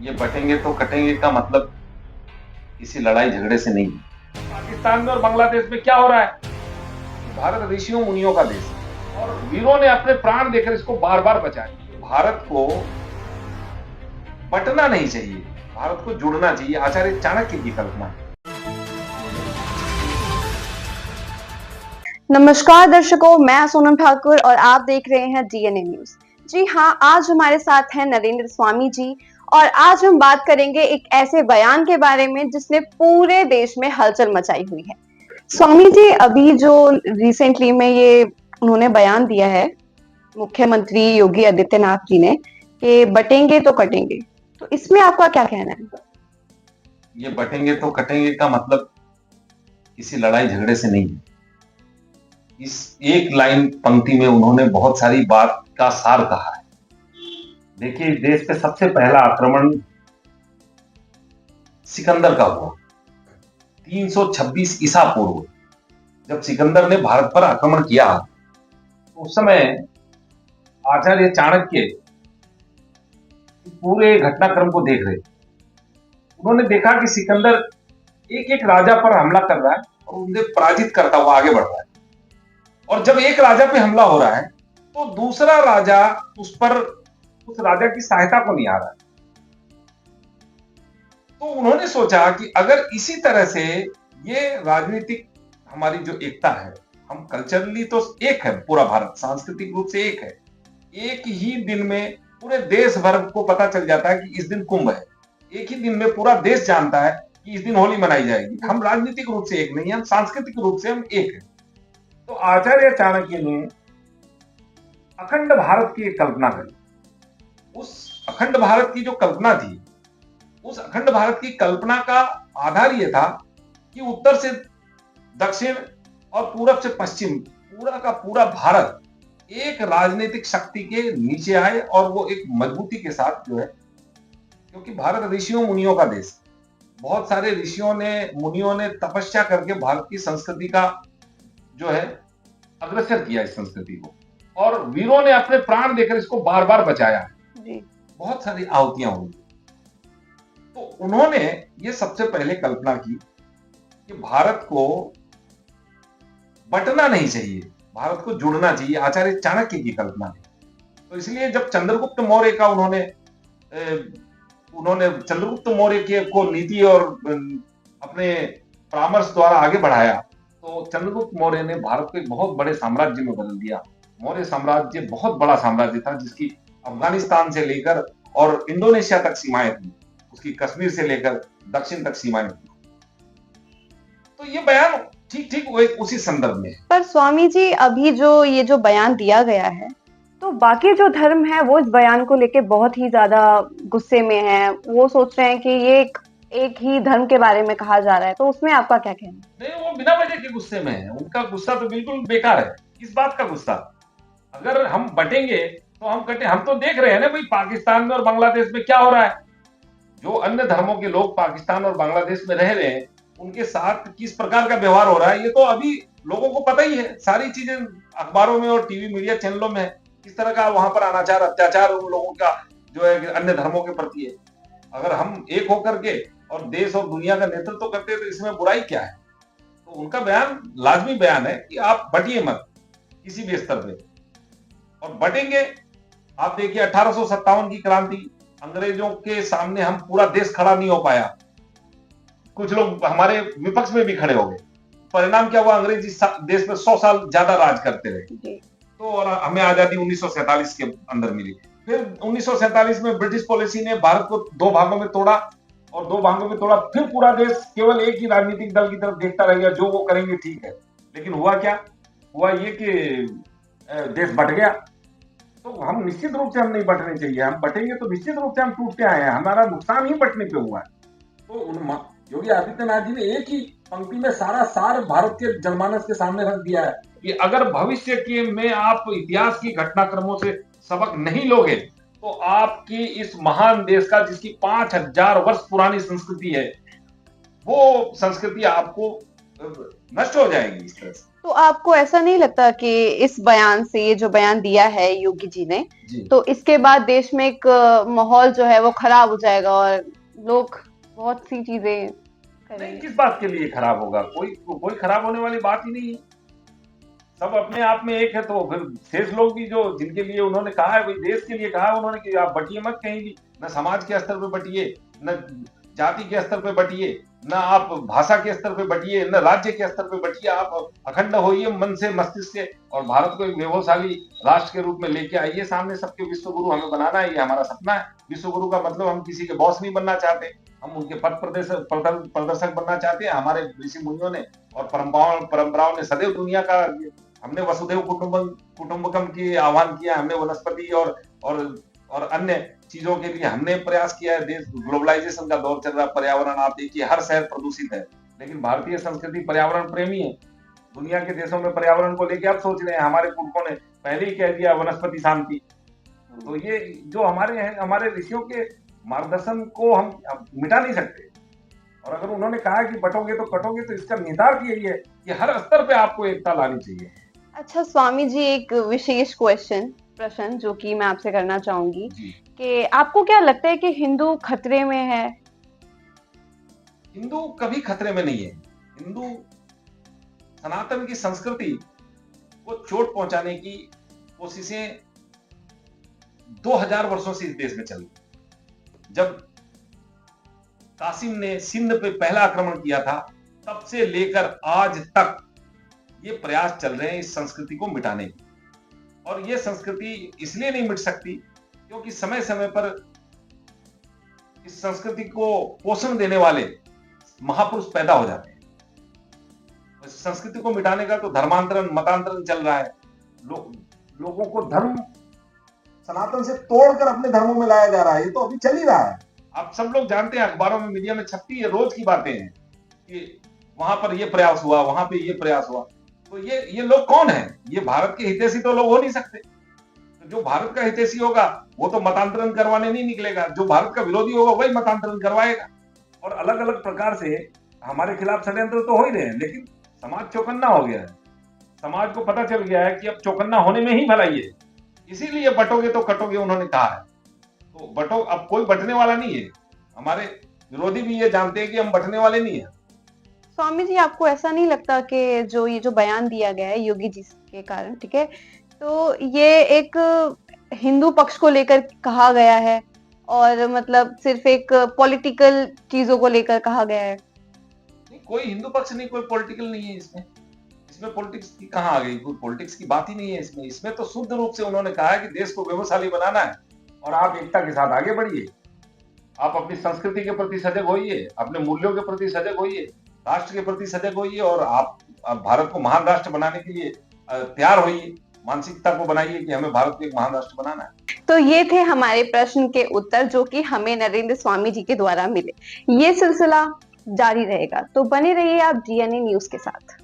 ये बटेंगे तो कटेंगे का मतलब किसी लड़ाई झगड़े से नहीं है। पाकिस्तान में और बांग्लादेश में क्या हो रहा है? भारत ऋषियों मुनियों का देश है और वीरों ने अपने प्राण देकर इसको बार बार बचाया। भारत को बटना नहीं चाहिए, भारत को जुड़ना चाहिए, आचार्य चाणक्य की कल्पना है। नमस्कार दर्शकों, मैं सोनम ठाकुर और आप देख रहे हैं डीएनए न्यूज। जी हाँ, आज हमारे साथ हैं नरेंद्र स्वामी जी और आज हम बात करेंगे एक ऐसे बयान के बारे में जिसने पूरे देश में हलचल मचाई हुई है। स्वामी जी, अभी जो रिसेंटली में ये उन्होंने बयान दिया है मुख्यमंत्री योगी आदित्यनाथ जी ने कि बटेंगे तो कटेंगे, तो इसमें आपका क्या कहना है? ये बटेंगे तो कटेंगे का मतलब किसी लड़ाई झगड़े से नहीं है। इस एक लाइन पंक्ति में उन्होंने बहुत सारी बात का सार कहा है। देखिए, इस देश पे सबसे पहला आक्रमण सिकंदर का हुआ 326 ईसा पूर्व। जब सिकंदर ने भारत पर आक्रमण किया तो उस समय आचार्य चाणक्य पूरे घटनाक्रम को देख रहे थे। उन्होंने देखा कि सिकंदर एक एक राजा पर हमला कर रहा है और उन्हें पराजित करता हुआ आगे बढ़ रहा है। और जब एक राजा पे हमला हो रहा है तो दूसरा राजा उस राजा की सहायता को नहीं आ रहा है। तो उन्होंने सोचा कि अगर इसी तरह से ये राजनीतिक हमारी जो एकता है, हम कल्चरली तो एक है, पूरा भारत सांस्कृतिक रूप से एक है, एक ही दिन में पूरे देश भर को पता चल जाता है कि इस दिन कुंभ है, एक ही दिन में पूरा देश जानता है कि इस दिन होली मनाई जाएगी। हम राजनीतिक रूप से एक नहीं, हम सांस्कृतिक रूप से हम एक है। तो आचार्य चाणक्य ने अखंड भारत की एक कल्पना करी। उस अखंड भारत की जो कल्पना थी, उस अखंड भारत की कल्पना का आधार यह था कि उत्तर से दक्षिण और पूरब से पश्चिम पूरा का पूरा भारत एक राजनीतिक शक्ति के नीचे आए और वो एक मजबूती के साथ जो है, क्योंकि भारत ऋषियों मुनियों का देश, बहुत सारे ऋषियों ने मुनियों ने तपस्या करके भारत की संस्कृति का जो है अग्रसर किया, इस संस्कृति को, और वीरों ने अपने प्राण देकर इसको बार बार बचाया। बहुत सारी आहुतियां हुई। तो उन्होंने ये सबसे पहले कल्पना की कि भारत को बटना नहीं चाहिए, भारत को जुड़ना चाहिए, आचार्य चाणक्य की कल्पना है। तो इसलिए जब चंद्रगुप्त मौर्य का उन्होंने चंद्रगुप्त मौर्य के को नीति और अपने परामर्श द्वारा आगे बढ़ाया, तो चंद्रगुप्त मौर्य ने भारत को एक बहुत बड़े साम्राज्य में बदल दिया। मौर्य साम्राज्य बहुत बड़ा साम्राज्य था, जिसकी अफगानिस्तान से लेकर और इंडोनेशिया तक सीमाएं थी, उसकी कश्मीर से लेकर दक्षिण तक सीमाएं थी। तो ये बयान ठीक ठीक उसी संदर्भ में है। पर स्वामी जी, अभी ये जो बयान दिया गया है, तो बाकी जो धर्म है वो इस बयान को लेके बहुत ही ज्यादा गुस्से में है। वो सोच रहे हैं कि ये एक ही धर्म के बारे में कहा जा रहा है, तो उसमें आपका क्या कहना है? नहीं, वो बिना वजह के गुस्से में है, उनका गुस्सा तो बिल्कुल बेकार है। किस बात का गुस्सा? अगर हम बटेंगे तो हम कटे, हम तो देख रहे हैं ना भाई, पाकिस्तान में और बांग्लादेश में क्या हो रहा है। जो अन्य धर्मों के लोग पाकिस्तान और बांग्लादेश में रह रहे हैं, उनके साथ किस प्रकार का व्यवहार हो रहा है, ये तो अभी लोगों को पता ही है। सारी चीजें अखबारों में और टीवी मीडिया चैनलों में है, किस तरह का वहां पर अनाचार अत्याचार उन लोगों का जो है अन्य धर्मों के प्रति है। अगर हम एक होकर के और देश और दुनिया का नेतृत्व करते हैं तो इसमें बुराई क्या है? तो उनका बयान लाजमी बयान है कि आप बटिए मत किसी भी स्तर पे, और बटेंगे। आप देखिए 1857 की क्रांति, अंग्रेजों के सामने हम पूरा देश खड़ा नहीं हो पाया, कुछ लोग हमारे विपक्ष में भी खड़े हो गए। परिणाम क्या हुआ? अंग्रेज इस देश में 100 साल ज्यादा राज करते रहे। तो और हमें आजादी 1947 के अंदर मिली। फिर 1947 में ब्रिटिश पॉलिसी ने भारत को दो भागों में तोड़ा, और दो भागों में तोड़ा, फिर पूरा देश केवल एक ही राजनीतिक दल की तरफ देखता रह गया, जो वो करेंगे ठीक है। लेकिन हुआ क्या? हुआ ये कि देश बट गया। तो हम निश्चित रूप से हम नहीं बटने चाहिए, हम बटेंगे तो निश्चित रूप से हम टूटते आए हैं, हमारा नुकसान ही बटने पे हुआ है। तो योगी आदित्यनाथ जी ने एक ही पंक्ति में सारा सार भारत के जनमानस के सामने रख दिया है कि अगर भविष्य के में आप इतिहास की घटनाक्रमों से सबक नहीं लोगे तो आपकी इस महान देश का, जिसकी 5000 वर्ष पुरानी संस्कृति है, वो संस्कृति आपको नष्ट हो जाएगी इस तरह से। तो आपको ऐसा नहीं लगता कि इस बयान से, ये जो बयान दिया है योगी जी ने, जी तो इसके बाद देश में एक माहौल जो है वो खराब हो जाएगा और लोग बहुत सी चीजें नहीं, करेंगे? किस बात के लिए खराब होगा? कोई कोई खराब होने वाली बात ही नहीं है। सब अपने आप में एक है, तो फिर शेष लोग भी जो जिनके लिए उन्होंने कहा है, वही देश के लिए कहा है उन्होंने कि आप बटिए मत कहीं भी, न समाज के स्तर पे बटिए, न जाति के स्तर पे बटिए, न आप भाषा के स्तर पे बटिए, न राज्य के स्तर पे बटिए। आप अखंड होइए मन से, मस्तिष्क से, और भारत को एक वैभवशाली राष्ट्र के रूप में लेके आइए सामने। सबके विश्व गुरु हमें बनाना है, ये हमारा सपना है। विश्व गुरु का मतलब हम किसी के बॉस नहीं बनना चाहते, हम उनके पथ प्रदर्शक बनना चाहते हैं। हमारे ऋषि मुनियों ने और परंपराओं ने सदैव दुनिया का, हमने वसुधैव कुटुंबकम की आह्वान किया, हमने वनस्पति और अन्य चीजों के लिए हमने प्रयास किया है। देश ग्लोबलाइजेशन का दौर चल रहा है, पर्यावरण आप देखिए, हर शहर प्रदूषित है, लेकिन भारतीय संस्कृति पर्यावरण प्रेमी है। दुनिया के देशों में पर्यावरण को लेकर आप सोच रहे हैं, हमारे पुरखों ने पहले ही कह दिया वनस्पति शांति। तो ये जो हमारे हैं, हमारे ऋषियों के मार्गदर्शन को हम मिटा नहीं सकते। और अगर उन्होंने कहा कि बटोगे तो कटोगे, तो इसका निहितार्थ यही है कि हर स्तर पे आपको एकता लानी चाहिए। अच्छा स्वामी जी, एक विशेष प्रश्न जो कि मैं आपसे करना चाहूंगी जी, कि आपको क्या लगता है कि हिंदू खतरे में है? हिंदू कभी खतरे में नहीं है। हिंदू सनातन की संस्कृति को चोट पहुंचाने की कोशिशें 2000 वर्षों से इस देश में चल रही। जब कासिम ने सिंध पे पहला आक्रमण किया था, तब से लेकर आज तक ये प्रयास चल रहे हैं इस संस्कृति को मिटाने के। और ये संस्कृति इसलिए नहीं मिट सकती क्योंकि समय समय पर इस संस्कृति को पोषण देने वाले महापुरुष पैदा हो जाते हैं। इस संस्कृति को मिटाने का तो धर्मांतरण, मतांतरण चल रहा है। लोगों को धर्म सनातन से तोड़कर अपने धर्मों में लाया जा रहा है। ये तो अभी चल ही रहा है। आप सब लोग जानते हैं, अखबारों में, मीडिया में छपती है, रोज की बातें हैं कि वहां पर ये प्रयास हुआ, वहां पे ये प्रयास हुआ। तो ये लोग कौन है? ये भारत के हितैषी तो लोग हो नहीं सकते। तो जो भारत का हितैषी होगा वो तो मतांतरण करवाने नहीं निकलेगा, जो भारत का विरोधी होगा वही मतांतरण करवाएगा। और अलग अलग प्रकार से हमारे खिलाफ षड्यंत्र तो हो ही रहे हैं, लेकिन समाज चौकन्ना हो गया है। समाज को पता चल गया है कि अब चौकन्ना होने में ही भलाई है। इसीलिए बटोगे तो कटोगे उन्होंने कहा है। तो बटो, अब कोई बटने वाला नहीं है। हमारे विरोधी भी ये जानते हैं कि हम बटने वाले नहीं है। स्वामी जी, आपको ऐसा नहीं लगता कि जो बयान दिया गया है योगी जी के कारण, ठीक है, तो ये एक हिंदू पक्ष को लेकर कहा गया है और मतलब सिर्फ एक पॉलिटिकल चीजों को लेकर कहा गया है? नहीं, कोई हिंदू पक्ष नहीं, कोई पॉलिटिकल नहीं है इसमें। इसमें पॉलिटिक्स की कहाँ आ गई? कोई पॉलिटिक्स की बात ही नहीं है इसमें। इसमें तो शुद्ध रूप से उन्होंने कहा है कि देश को व्यवसायी बनाना है और आप एकता के साथ आगे बढ़िए। आप अपनी संस्कृति के प्रति सजग होइए, अपने मूल्यों के प्रति सजग होइए, राष्ट्र के प्रति सजग होइए, और आप भारत को महान राष्ट्र बनाने के लिए तैयार होइए। मानसिकता को बनाइए कि हमें भारत को एक महान राष्ट्र बनाना है। तो ये थे हमारे प्रश्न के उत्तर जो कि हमें नरेंद्र स्वामी जी के द्वारा मिले। ये सिलसिला जारी रहेगा, तो बने रहिए आप डीएनए न्यूज के साथ।